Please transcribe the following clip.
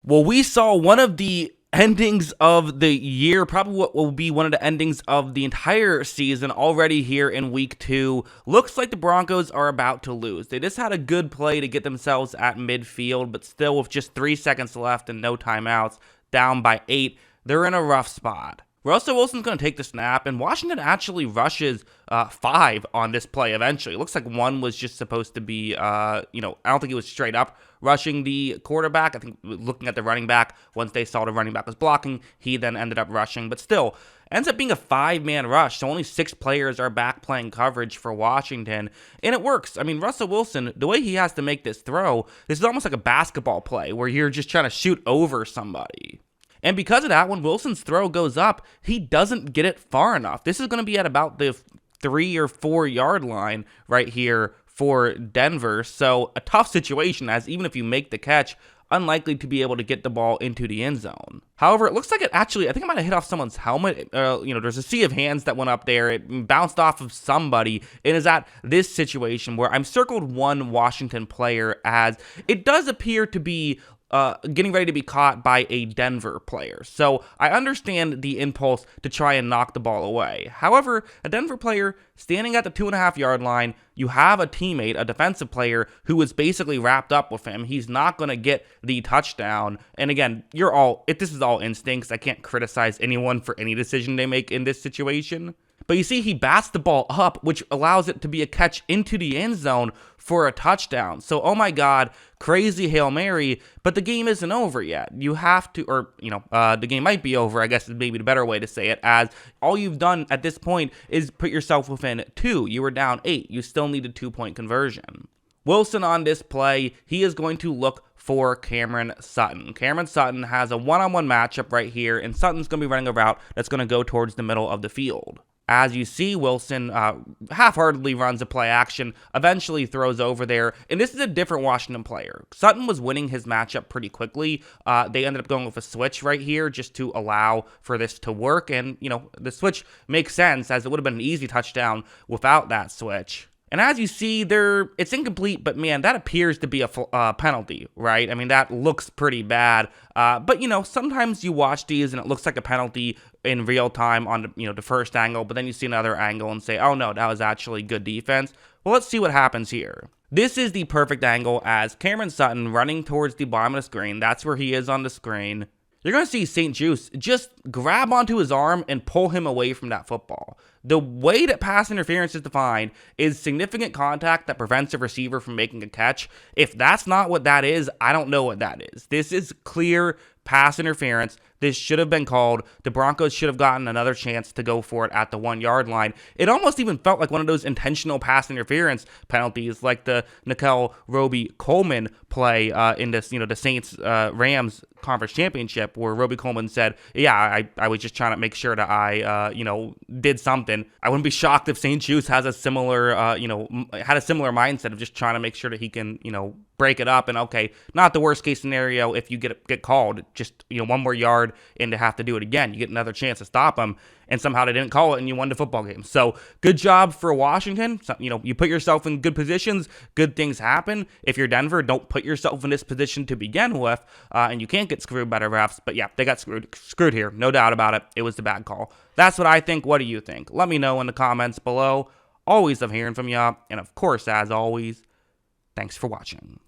Well, we saw one of the endings of the year, probably what will be one of the endings of the entire season already here in week 2. Looks like the Broncos are about to lose. They just had a good play to get themselves at midfield, but still with just 3 seconds left and no timeouts, down by 8, they're in a rough spot. Russell Wilson's going to take the snap, and Washington actually rushes 5 on this play eventually. It looks like one was just supposed to be, I don't think it was straight up rushing the quarterback. I think looking at the running back, once they saw the running back was blocking, he then ended up rushing. But still, ends up being a 5-man rush, so only 6 players are back playing coverage for Washington, and it works. I mean, Russell Wilson, the way he has to make this throw, this is almost like a basketball play where you're just trying to shoot over somebody. And because of that, when Wilson's throw goes up, he doesn't get it far enough. This is going to be at about the 3 or 4 yard line right here for Denver. So a tough situation, as even if you make the catch, unlikely to be able to get the ball into the end zone. However, it looks like it actually, I think it might have hit off someone's helmet. There's a sea of hands that went up there. It bounced off of somebody. It is at this situation where I'm circled one Washington player, as it does appear to be getting ready to be caught by a Denver player. So I understand the impulse to try and knock the ball away. However, a Denver player standing at the 2.5 yard line, you have a teammate, a defensive player, who is basically wrapped up with him. He's not going to get the touchdown. And again, this is all instincts. I can't criticize anyone for any decision they make in this situation. But you see, he bats the ball up, which allows it to be a catch into the end zone for a touchdown. So, oh my God, crazy Hail Mary, but the game isn't over yet. You have to, the game might be over, I guess is maybe the better way to say it, as all you've done at this point is put yourself within 2. You were down 8. You still need a 2-point conversion. Wilson on this play, he is going to look for Cameron Sutton. Cameron Sutton has a one-on-one matchup right here, and Sutton's going to be running a route that's going to go towards the middle of the field. As you see, Wilson half-heartedly runs a play action, eventually throws over there, and this is a different Washington player. Sutton was winning his matchup pretty quickly. They ended up going with a switch right here just to allow for this to work, and, the switch makes sense, as it would have been an easy touchdown without that switch. And as you see, it's incomplete, but man, that appears to be a penalty, right? I mean, that looks pretty bad. But sometimes you watch these and it looks like a penalty in real time on the first angle, but then you see another angle and say, oh no, that was actually good defense. Well, let's see what happens here. This is the perfect angle, as Cameron Sutton running towards the bottom of the screen. That's where he is on the screen. You're going to see St. Juice just grab onto his arm and pull him away from that football. The way that pass interference is defined is significant contact that prevents a receiver from making a catch. If that's not what that is, I don't know what that is. This is clear pass interference. This should have been called. The Broncos should have gotten another chance to go for it at the 1 yard line. It almost even felt like one of those intentional pass interference penalties, like the Nickel Roby Coleman play in this, the Saints Rams conference championship, where Roby Coleman said, yeah, I was just trying to make sure that I did something. I wouldn't be shocked if St. Juice has a similar had a similar mindset of just trying to make sure that he can break it up. And okay, not the worst case scenario if you get called, just 1 more yard and to have to do it again. You get another chance to stop them, and somehow they didn't call it and you won the football game. So good job for Washington. So, you put yourself in good positions, good things happen. If you're Denver, don't put yourself in this position to begin with, and you can't get screwed by the refs. But yeah, they got screwed here, no doubt about it. It was the bad call. That's what I think. What do you think? Let me know in the comments below. Always love hearing from you, and of course, as always, thanks for watching.